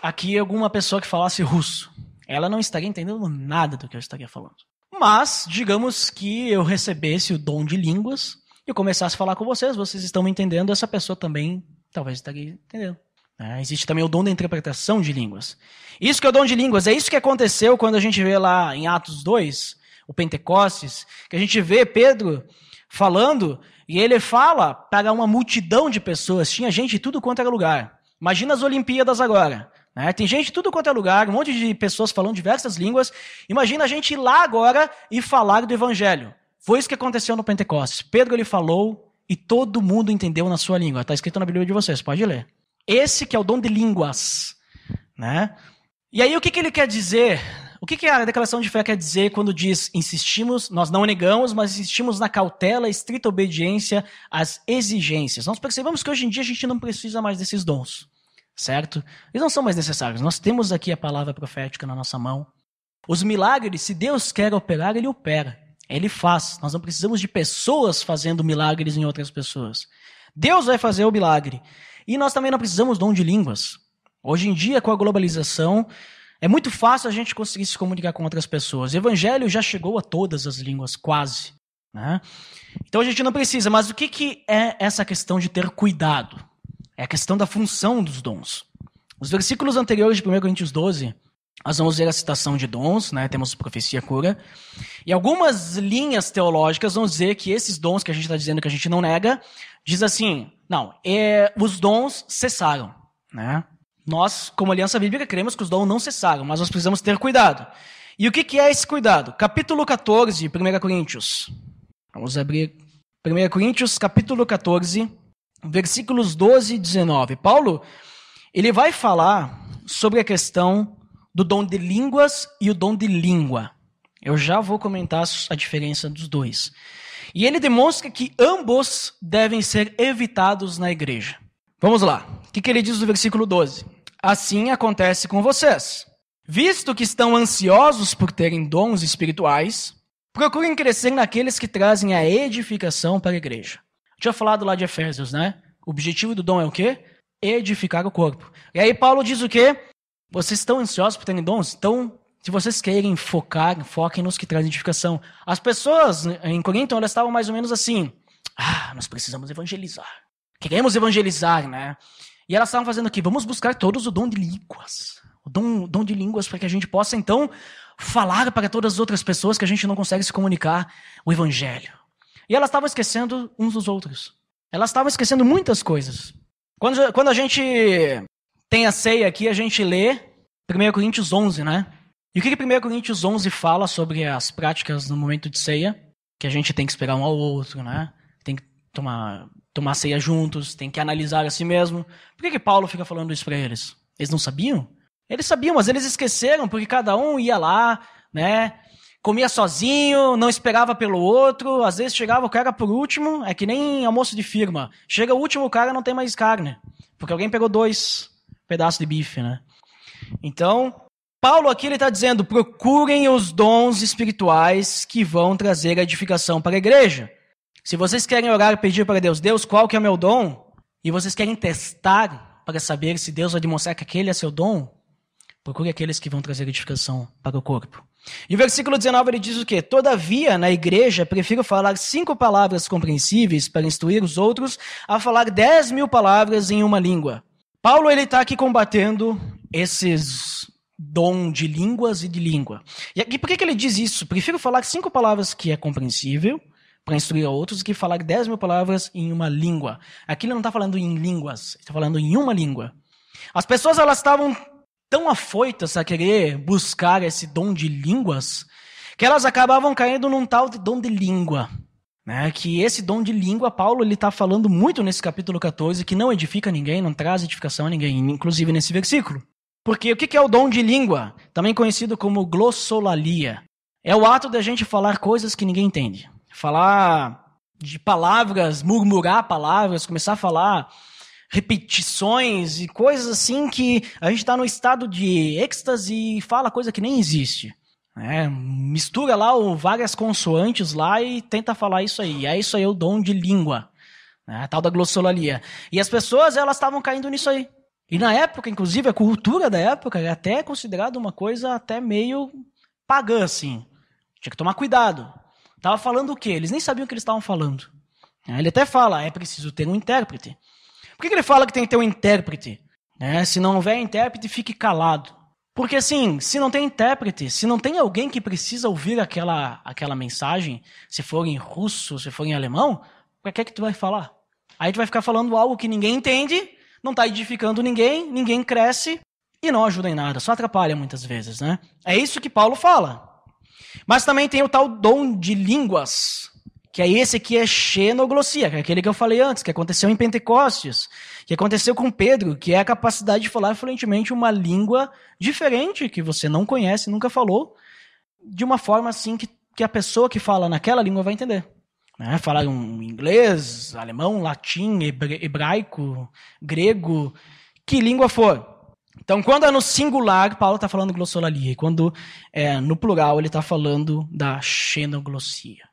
aqui alguma pessoa que falasse russo, ela não estaria entendendo nada do que eu estaria falando. Mas, digamos que eu recebesse o dom de línguas e eu começasse a falar com vocês, vocês estão me entendendo, essa pessoa também talvez estaria entendendo. Existe também o dom da interpretação de línguas. Isso que é o dom de línguas, é isso que aconteceu quando a gente vê lá em Atos 2, o Pentecostes, que a gente vê Pedro falando, e ele fala para uma multidão de pessoas, tinha gente de tudo quanto era lugar. Imagina as Olimpíadas agora. Tem gente de tudo quanto é lugar, um monte de pessoas falando diversas línguas. Imagina a gente ir lá agora e falar do evangelho. Foi isso que aconteceu no Pentecostes. Pedro ele falou e todo mundo entendeu na sua língua. Está escrito na Bíblia de vocês, pode ler. Esse que é o dom de línguas. E aí o que ele quer dizer? O que a declaração de fé quer dizer quando diz insistimos, nós não negamos, mas insistimos na cautela e estrita obediência às exigências? Nós percebemos que hoje em dia a gente não precisa mais desses dons, certo? Eles não são mais necessários. Nós temos aqui a palavra profética na nossa mão. Os milagres, se Deus quer operar, Ele opera. Ele faz. Nós não precisamos de pessoas fazendo milagres em outras pessoas. Deus vai fazer o milagre. E nós também não precisamos de dom de línguas. Hoje em dia, com a globalização, é muito fácil a gente conseguir se comunicar com outras pessoas. O evangelho já chegou a todas as línguas, quase, né? Então a gente não precisa. Mas o que é essa questão de ter cuidado? É a questão da função dos dons. Os versículos anteriores de 1 Coríntios 12... nós vamos ver a citação de dons, né? Temos profecia, cura. E algumas linhas teológicas vão dizer que esses dons que a gente está dizendo que a gente não nega, diz assim, não, os dons cessaram, né? Nós, como Aliança Bíblica, cremos que os dons não cessaram, mas nós precisamos ter cuidado. E o que é esse cuidado? Capítulo 14, 1 Coríntios. Vamos abrir 1 Coríntios, capítulo 14, versículos 12 e 19. Paulo, ele vai falar sobre a questão do dom de línguas e o dom de língua. Eu já vou comentar a diferença dos dois. E ele demonstra que ambos devem ser evitados na igreja. Vamos lá. O que ele diz no versículo 12? Assim acontece com vocês. Visto que estão ansiosos por terem dons espirituais, procurem crescer naqueles que trazem a edificação para a igreja. Eu tinha falado lá de Efésios, né? O objetivo do dom é o quê? Edificar o corpo. E aí Paulo diz o quê? Vocês estão ansiosos por terem dons? Então, se vocês querem foquem nos que trazem edificação. As pessoas em Corinto, elas estavam mais ou menos assim, nós precisamos evangelizar. Queremos evangelizar, né? E elas estavam fazendo o quê? Vamos buscar todos o dom de línguas. O dom de línguas para que a gente possa, então, falar para todas as outras pessoas que a gente não consegue se comunicar o evangelho. E elas estavam esquecendo uns dos outros. Elas estavam esquecendo muitas coisas. Quando a gente tem a ceia aqui, a gente lê 1 Coríntios 11, né? E o que 1 Coríntios 11 fala sobre as práticas no momento de ceia? Que a gente tem que esperar um ao outro, né? Tem que tomar ceia juntos, tem que analisar a si mesmo. Por que Paulo fica falando isso para eles? Eles não sabiam? Eles sabiam, mas eles esqueceram, porque cada um ia lá, né? Comia sozinho, não esperava pelo outro, às vezes chegava o cara por último, é que nem almoço de firma. Chega o último cara, não tem mais carne, porque alguém pegou 2 pedaço de bife, né? Então, Paulo aqui ele está dizendo, procurem os dons espirituais que vão trazer a edificação para a igreja. Se vocês querem orar e pedir para Deus, Deus, qual que é o meu dom? E vocês querem testar para saber se Deus vai demonstrar que aquele é seu dom, procure aqueles que vão trazer edificação para o corpo. E o versículo 19 ele diz o quê? Todavia, na igreja, prefiro falar 5 palavras compreensíveis para instruir os outros a falar 10.000 palavras em uma língua. Paulo ele está aqui combatendo esses dom de línguas e de língua. E aqui, por que ele diz isso? Prefiro falar 5 palavras que é compreensível para instruir a outros do que falar 10.000 palavras em uma língua. Aqui ele não está falando em línguas, ele está falando em uma língua. As pessoas elas estavam tão afoitas a querer buscar esse dom de línguas que elas acabavam caindo num tal de dom de língua. Né, que esse dom de língua, Paulo ele está falando muito nesse capítulo 14, que não edifica ninguém, não traz edificação a ninguém, inclusive nesse versículo. Porque o que é o dom de língua? Também conhecido como glossolalia. É o ato da gente falar coisas que ninguém entende. Falar de palavras, murmurar palavras, começar a falar repetições e coisas assim que a gente está no estado de êxtase e fala coisa que nem existe. Mistura lá várias consoantes lá e tenta falar isso aí. Isso aí é o dom de língua, né? A tal da glossolalia. E as pessoas elas estavam caindo nisso aí. E na época, inclusive, a cultura da época era até considerada uma coisa até meio pagã, assim. Tinha que tomar cuidado. Estava falando o quê? Eles nem sabiam o que eles estavam falando. Ele até fala, é preciso ter um intérprete. Por que ele fala que tem que ter um intérprete? Se não houver intérprete, fique calado. Porque assim, se não tem intérprete, se não tem alguém que precisa ouvir aquela mensagem, se for em russo, se for em alemão, para que tu vai falar? Aí tu vai ficar falando algo que ninguém entende, não está edificando ninguém cresce e não ajuda em nada, só atrapalha muitas vezes, né? É isso que Paulo fala. Mas também tem o tal dom de línguas, Que é esse que é xenoglossia, que é aquele que eu falei antes, que aconteceu em Pentecostes, que aconteceu com Pedro, que é a capacidade de falar fluentemente uma língua diferente, que você não conhece, nunca falou, de uma forma assim que a pessoa que fala naquela língua vai entender. Né? Falar um inglês, alemão, latim, hebraico, grego, que língua for. Então, quando é no singular, Paulo está falando glossolalia, e quando é no plural, ele está falando da xenoglossia.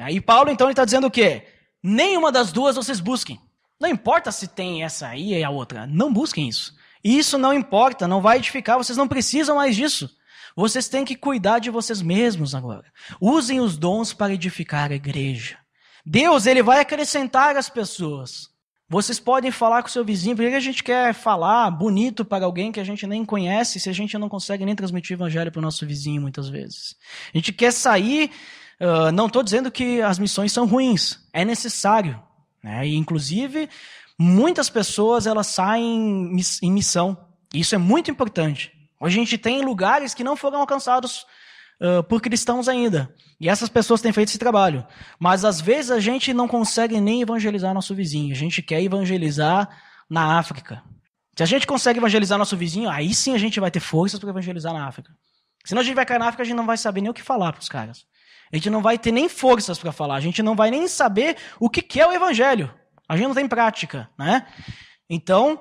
E Paulo, então, ele está dizendo o quê? Nenhuma das duas vocês busquem. Não importa se tem essa aí e a outra. Não busquem isso. Isso não importa, não vai edificar, vocês não precisam mais disso. Vocês têm que cuidar de vocês mesmos agora. Usem os dons para edificar a igreja. Deus, ele vai acrescentar as pessoas. Vocês podem falar com o seu vizinho, por que a gente quer falar bonito para alguém que a gente nem conhece, se a gente não consegue nem transmitir o evangelho para o nosso vizinho muitas vezes? A gente quer sair, não estou dizendo que as missões são ruins, é necessário. Né? E, inclusive, muitas pessoas elas saem em missão, e isso é muito importante. Hoje a gente tem lugares que não foram alcançados por cristãos ainda. E essas pessoas têm feito esse trabalho. Mas às vezes a gente não consegue nem evangelizar nosso vizinho. A gente quer evangelizar na África. Se a gente consegue evangelizar nosso vizinho, aí sim a gente vai ter forças para evangelizar na África. Senão a gente vai cair na África, a gente não vai saber nem o que falar para os caras. A gente não vai ter nem forças para falar. A gente não vai nem saber o que é o evangelho. A gente não tem prática, né? Então,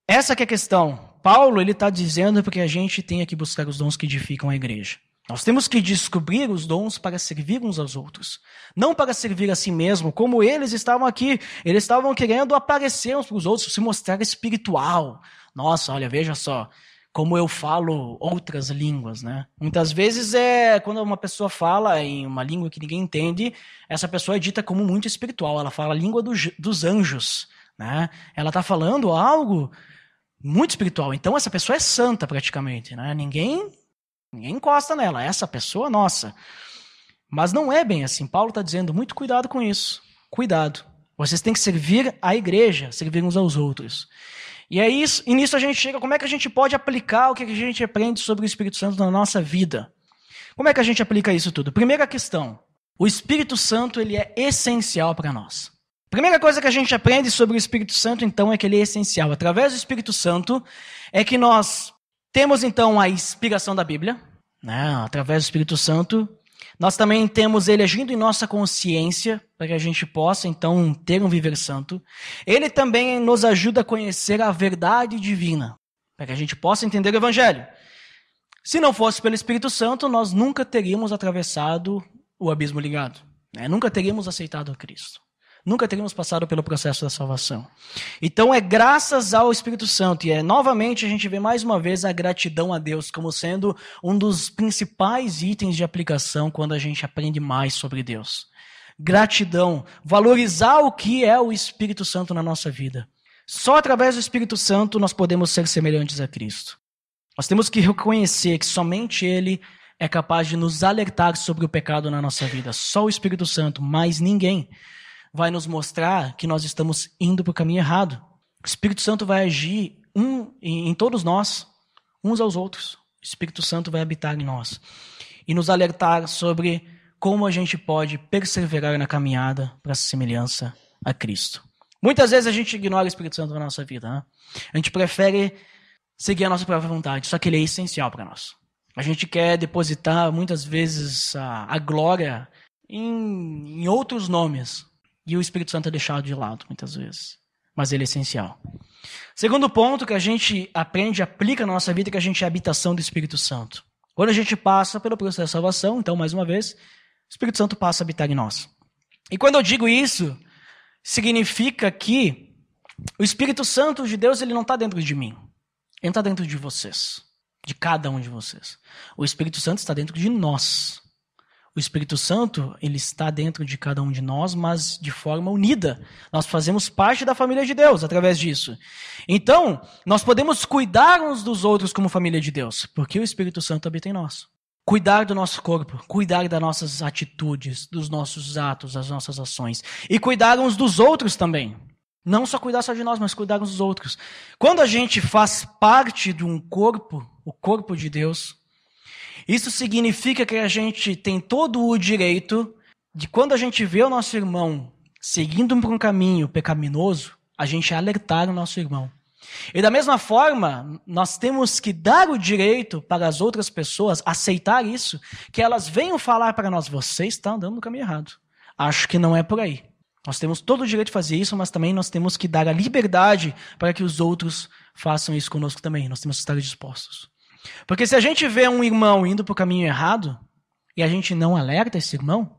essa que é a questão. Paulo, ele está dizendo porque a gente tem que buscar os dons que edificam a igreja. Nós temos que descobrir os dons para servir uns aos outros. Não para servir a si mesmo, como eles estavam aqui. Eles estavam querendo aparecer uns para os outros, se mostrar espiritual. Nossa, olha, veja só, como eu falo outras línguas, né? Muitas vezes quando uma pessoa fala em uma língua que ninguém entende, essa pessoa é dita como muito espiritual. Ela fala a língua dos anjos, né? Ela está falando algo muito espiritual. Então essa pessoa é santa praticamente, né? Ninguém encosta nela, essa pessoa, nossa. Mas não é bem assim. Paulo está dizendo, muito cuidado com isso. Cuidado. Vocês têm que servir a igreja, servir uns aos outros. E é isso, e nisso a gente chega, como é que a gente pode aplicar o que a gente aprende sobre o Espírito Santo na nossa vida? Como é que a gente aplica isso tudo? Primeira questão, o Espírito Santo ele é essencial para nós. Primeira coisa que a gente aprende sobre o Espírito Santo, então, é que ele é essencial. Através do Espírito Santo é que nós temos, então, a inspiração da Bíblia, né? Através do Espírito Santo. Nós também temos ele agindo em nossa consciência, para que a gente possa, então, ter um viver santo. Ele também nos ajuda a conhecer a verdade divina, para que a gente possa entender o Evangelho. Se não fosse pelo Espírito Santo, nós nunca teríamos atravessado o abismo ligado, né? Nunca teríamos aceitado a Cristo. Nunca teríamos passado pelo processo da salvação. Então é graças ao Espírito Santo, e novamente a gente vê mais uma vez a gratidão a Deus como sendo um dos principais itens de aplicação quando a gente aprende mais sobre Deus. Gratidão, valorizar o que é o Espírito Santo na nossa vida. Só através do Espírito Santo nós podemos ser semelhantes a Cristo. Nós temos que reconhecer que somente Ele é capaz de nos alertar sobre o pecado na nossa vida. Só o Espírito Santo, mais ninguém, vai nos mostrar que nós estamos indo para o caminho errado. O Espírito Santo vai agir em todos nós, uns aos outros. O Espírito Santo vai habitar em nós e nos alertar sobre como a gente pode perseverar na caminhada para a semelhança a Cristo. Muitas vezes a gente ignora o Espírito Santo na nossa vida, né? A gente prefere seguir a nossa própria vontade, só que ele é essencial para nós. A gente quer depositar muitas vezes a glória em outros nomes. E o Espírito Santo é deixado de lado, muitas vezes. Mas ele é essencial. Segundo ponto que a gente aprende e aplica na nossa vida é que a gente é a habitação do Espírito Santo. Quando a gente passa pelo processo da salvação, então, mais uma vez, o Espírito Santo passa a habitar em nós. E quando eu digo isso, significa que o Espírito Santo de Deus ele não está dentro de mim. Ele está dentro de vocês. De cada um de vocês. O Espírito Santo está dentro de nós. O Espírito Santo, ele está dentro de cada um de nós, mas de forma unida. Nós fazemos parte da família de Deus através disso. Então, nós podemos cuidar uns dos outros como família de Deus, porque o Espírito Santo habita em nós. Cuidar do nosso corpo, cuidar das nossas atitudes, dos nossos atos, das nossas ações. E cuidar uns dos outros também. Não só cuidar só de nós, mas cuidar uns dos outros. Quando a gente faz parte de um corpo, o corpo de Deus, isso significa que a gente tem todo o direito de quando a gente vê o nosso irmão seguindo por um caminho pecaminoso, a gente alertar o nosso irmão. E da mesma forma, nós temos que dar o direito para as outras pessoas aceitar isso, que elas venham falar para nós, você está andando no caminho errado. Acho que não é por aí. Nós temos todo o direito de fazer isso, mas também nós temos que dar a liberdade para que os outros façam isso conosco também. Nós temos que estar dispostos. Porque se a gente vê um irmão indo para o caminho errado e a gente não alerta esse irmão,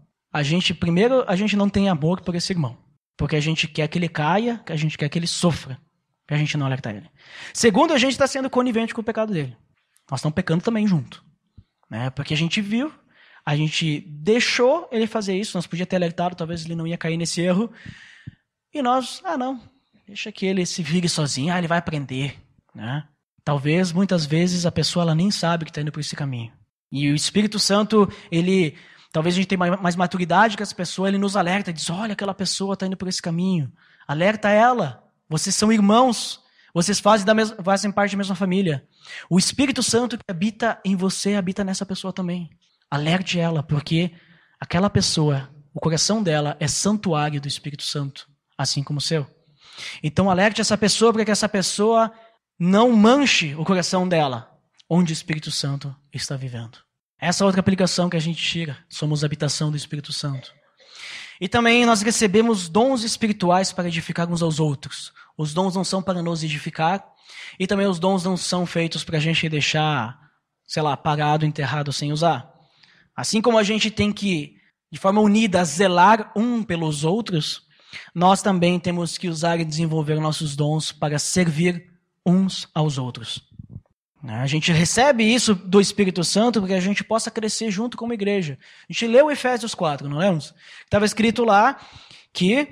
primeiro, a gente não tem amor por esse irmão. Porque a gente quer que ele caia, que a gente quer que ele sofra. Para a gente não alertar ele. Segundo, a gente está sendo conivente com o pecado dele. Nós estamos pecando também junto. Né? Porque a gente viu, a gente deixou ele fazer isso, nós podíamos ter alertado, talvez ele não ia cair nesse erro. E nós, não, deixa que ele se vire sozinho, ele vai aprender. Né? Talvez, muitas vezes, a pessoa ela nem sabe que está indo por esse caminho. E o Espírito Santo, talvez a gente tenha mais maturidade que essa pessoa, ele nos alerta, diz, olha, aquela pessoa está indo por esse caminho. Alerta ela. Vocês são irmãos, vocês fazem parte da mesma família. O Espírito Santo que habita em você, habita nessa pessoa também. Alerte ela, porque aquela pessoa, o coração dela é santuário do Espírito Santo, assim como o seu. Então alerte essa pessoa para que essa pessoa não manche o coração dela, onde o Espírito Santo está vivendo. Essa é outra aplicação que a gente tira, somos habitação do Espírito Santo. E também nós recebemos dons espirituais para edificar uns aos outros. Os dons não são para nos edificar. E também os dons não são feitos para a gente deixar, parado, enterrado, sem usar. Assim como a gente tem que, de forma unida, zelar um pelos outros, nós também temos que usar e desenvolver nossos dons para servir uns aos outros. A gente recebe isso do Espírito Santo para que a gente possa crescer junto como igreja. A gente leu Efésios 4, não lemos? Estava escrito lá que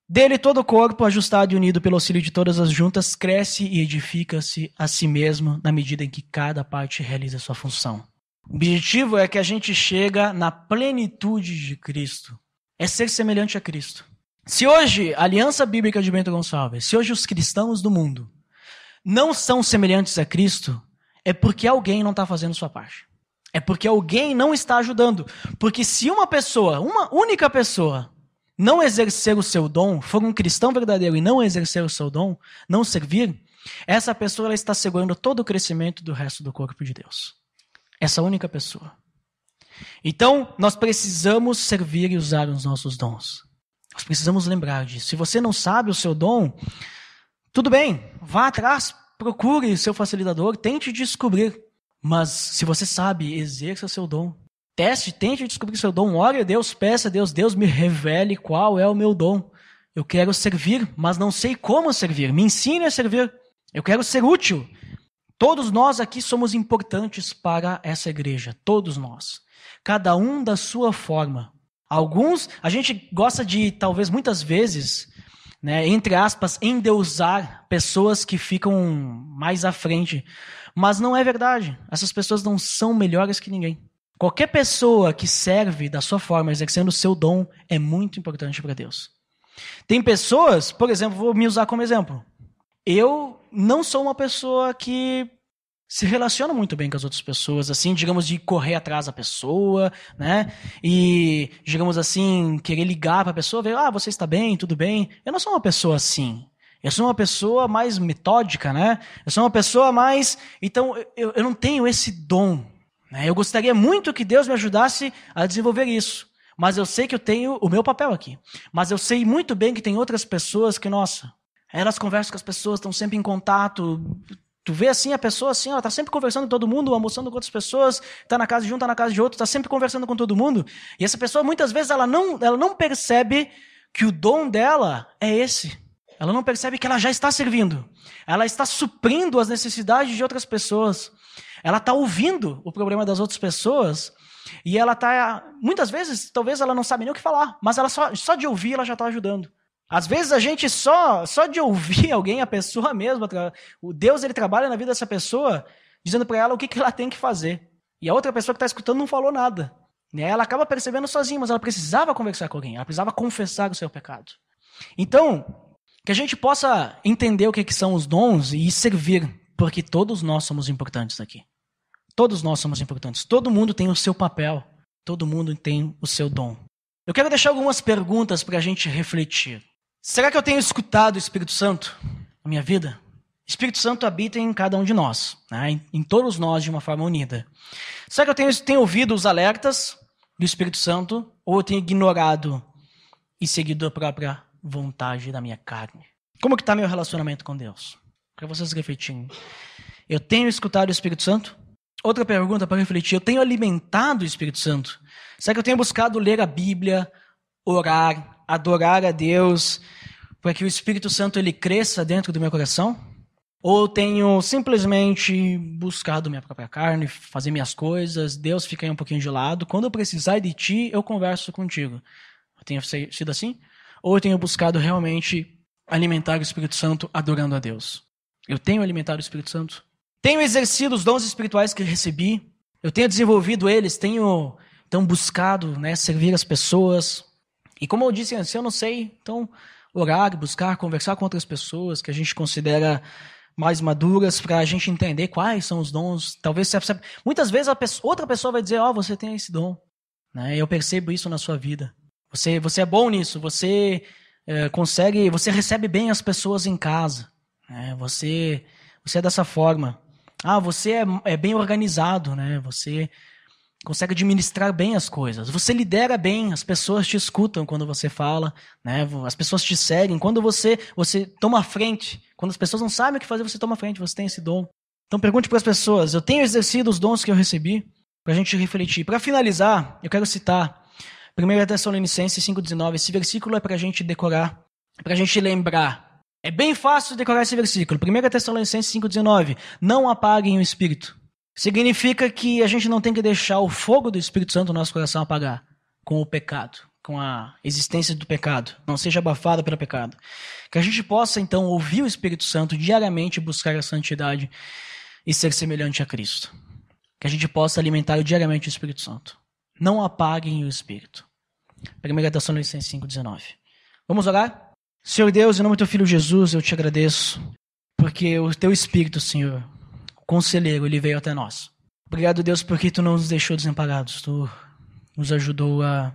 dele todo o corpo, ajustado e unido pelo auxílio de todas as juntas, cresce e edifica-se a si mesmo na medida em que cada parte realiza a sua função. O objetivo é que a gente chega na plenitude de Cristo. É ser semelhante a Cristo. Se hoje, a Aliança Bíblica de Bento Gonçalves, se hoje os cristãos do mundo não são semelhantes a Cristo, é porque alguém não está fazendo sua parte. É porque alguém não está ajudando. Porque se uma única pessoa, não exercer o seu dom, for um cristão verdadeiro e não exercer o seu dom, não servir, essa pessoa ela está segurando todo o crescimento do resto do corpo de Deus. Essa única pessoa. Então, nós precisamos servir e usar os nossos dons. Nós precisamos lembrar disso. Se você não sabe o seu dom, tudo bem, vá atrás, procure seu facilitador, tente descobrir. Mas se você sabe, exerça seu dom. Tente descobrir seu dom. Ore a Deus, peça a Deus, Deus me revele qual é o meu dom. Eu quero servir, mas não sei como servir. Me ensine a servir. Eu quero ser útil. Todos nós aqui somos importantes para essa igreja. Todos nós. Cada um da sua forma. Alguns, a gente gosta de, talvez muitas vezes, entre aspas, endeusar pessoas que ficam mais à frente. Mas não é verdade. Essas pessoas não são melhores que ninguém. Qualquer pessoa que serve da sua forma, exercendo o seu dom, é muito importante para Deus. Tem pessoas, por exemplo, vou me usar como exemplo. Eu não sou uma pessoa que se relaciona muito bem com as outras pessoas, assim, digamos, de correr atrás da pessoa, né? E, digamos assim, querer ligar para a pessoa, ver, você está bem, tudo bem. Eu não sou uma pessoa assim. Eu sou uma pessoa mais metódica, né? Eu sou uma pessoa mais... Então, eu não tenho esse dom. Eu gostaria muito que Deus me ajudasse a desenvolver isso. Mas eu sei que eu tenho o meu papel aqui. Mas eu sei muito bem que tem outras pessoas que, nossa, elas conversam com as pessoas, estão sempre em contato. Tu vê assim, a pessoa assim, ela está sempre conversando com todo mundo, almoçando com outras pessoas, está na casa de um, está na casa de outro, está sempre conversando com todo mundo. E essa pessoa, muitas vezes, ela não percebe que o dom dela é esse. Ela não percebe que ela já está servindo. Ela está suprindo as necessidades de outras pessoas. Ela está ouvindo o problema das outras pessoas e ela está, muitas vezes, talvez ela não sabe nem o que falar, mas ela só de ouvir ela já está ajudando. Às vezes a gente só de ouvir alguém, a pessoa mesma, o Deus ele trabalha na vida dessa pessoa, dizendo para ela o que ela tem que fazer. E a outra pessoa que está escutando não falou nada. Ela acaba percebendo sozinha, mas ela precisava conversar com alguém, ela precisava confessar o seu pecado. Então, que a gente possa entender o que são os dons e servir, porque todos nós somos importantes aqui. Todos nós somos importantes. Todo mundo tem o seu papel. Todo mundo tem o seu dom. Eu quero deixar algumas perguntas para a gente refletir. Será que eu tenho escutado o Espírito Santo na minha vida? O Espírito Santo habita em cada um de nós, né? Em todos nós de uma forma unida. Será que eu tenho ouvido os alertas do Espírito Santo ou eu tenho ignorado e seguido a própria vontade da minha carne? Como que está meu relacionamento com Deus? Para vocês refletirem. Eu tenho escutado o Espírito Santo? Outra pergunta para refletir. Eu tenho alimentado o Espírito Santo? Será que eu tenho buscado ler a Bíblia, orar, adorar a Deus, para que o Espírito Santo ele cresça dentro do meu coração? Ou eu tenho simplesmente buscado minha própria carne, fazer minhas coisas, Deus fica aí um pouquinho de lado. Quando eu precisar de ti, eu converso contigo. Eu tenho sido assim? Ou eu tenho buscado realmente alimentar o Espírito Santo adorando a Deus? Eu tenho alimentado o Espírito Santo? Tenho exercido os dons espirituais que recebi? Eu tenho desenvolvido eles? Tenho então buscado, né, servir as pessoas? E como eu disse antes, eu não sei, então orar, buscar, conversar com outras pessoas que a gente considera mais maduras para a gente entender quais são os dons. Talvez muitas vezes outra pessoa vai dizer, você tem esse dom, né? Eu percebo isso na sua vida. Você é bom nisso, você consegue, você recebe bem as pessoas em casa, né? Você é dessa forma. Você é bem organizado, né? Você consegue administrar bem as coisas. Você lidera bem, as pessoas te escutam quando você fala, né? As pessoas te seguem. Quando você toma a frente, quando as pessoas não sabem o que fazer, você toma a frente, você tem esse dom. Então pergunte para as pessoas, eu tenho exercido os dons que eu recebi? Para a gente refletir. Para finalizar, eu quero citar 1 Tessalonicenses 5,19. Esse versículo é para a gente decorar, para a gente lembrar. É bem fácil decorar esse versículo. 1 Tessalonicenses 5,19. Não apaguem o Espírito. Significa que a gente não tem que deixar o fogo do Espírito Santo no nosso coração apagar com o pecado, com a existência do pecado. Não seja abafado pelo pecado. Que a gente possa, então, ouvir o Espírito Santo diariamente, buscar a santidade e ser semelhante a Cristo. Que a gente possa alimentar diariamente o Espírito Santo. Não apaguem o Espírito. 1 Tessalonicenses 5,19. Vamos orar? Senhor Deus, em nome do teu Filho Jesus, eu te agradeço, porque o teu Espírito, Senhor, conselheiro, ele veio até nós. Obrigado, Deus, porque tu não nos deixou desamparados. Tu nos ajudou a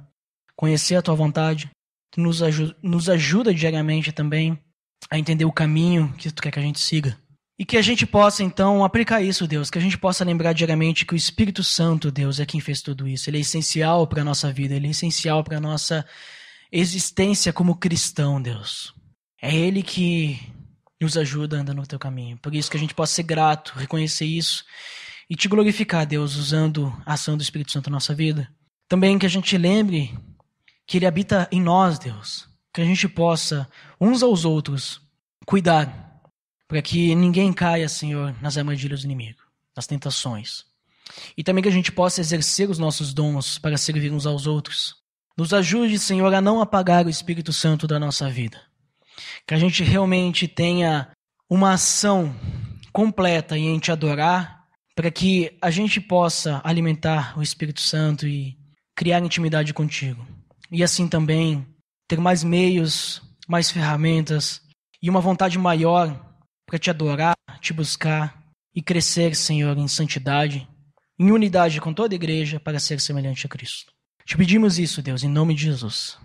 conhecer a tua vontade. Tu nos ajuda diariamente também a entender o caminho que tu quer que a gente siga. E que a gente possa, então, aplicar isso, Deus. Que a gente possa lembrar diariamente que o Espírito Santo, Deus, é quem fez tudo isso. Ele é essencial para a nossa vida. Ele é essencial para a nossa existência como cristão, Deus. É Ele que nos ajuda andando no teu caminho. Por isso que a gente possa ser grato, reconhecer isso e te glorificar, Deus, usando a ação do Espírito Santo na nossa vida. Também que a gente lembre que Ele habita em nós, Deus. Que a gente possa, uns aos outros, cuidar para que ninguém caia, Senhor, nas armadilhas do inimigo, nas tentações. E também que a gente possa exercer os nossos dons para servir uns aos outros. Nos ajude, Senhor, a não apagar o Espírito Santo da nossa vida. Que a gente realmente tenha uma ação completa em te adorar, para que a gente possa alimentar o Espírito Santo e criar intimidade contigo. E assim também ter mais meios, mais ferramentas e uma vontade maior para te adorar, te buscar e crescer, Senhor, em santidade, em unidade com toda a igreja para ser semelhante a Cristo. Te pedimos isso, Deus, em nome de Jesus.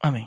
Amém.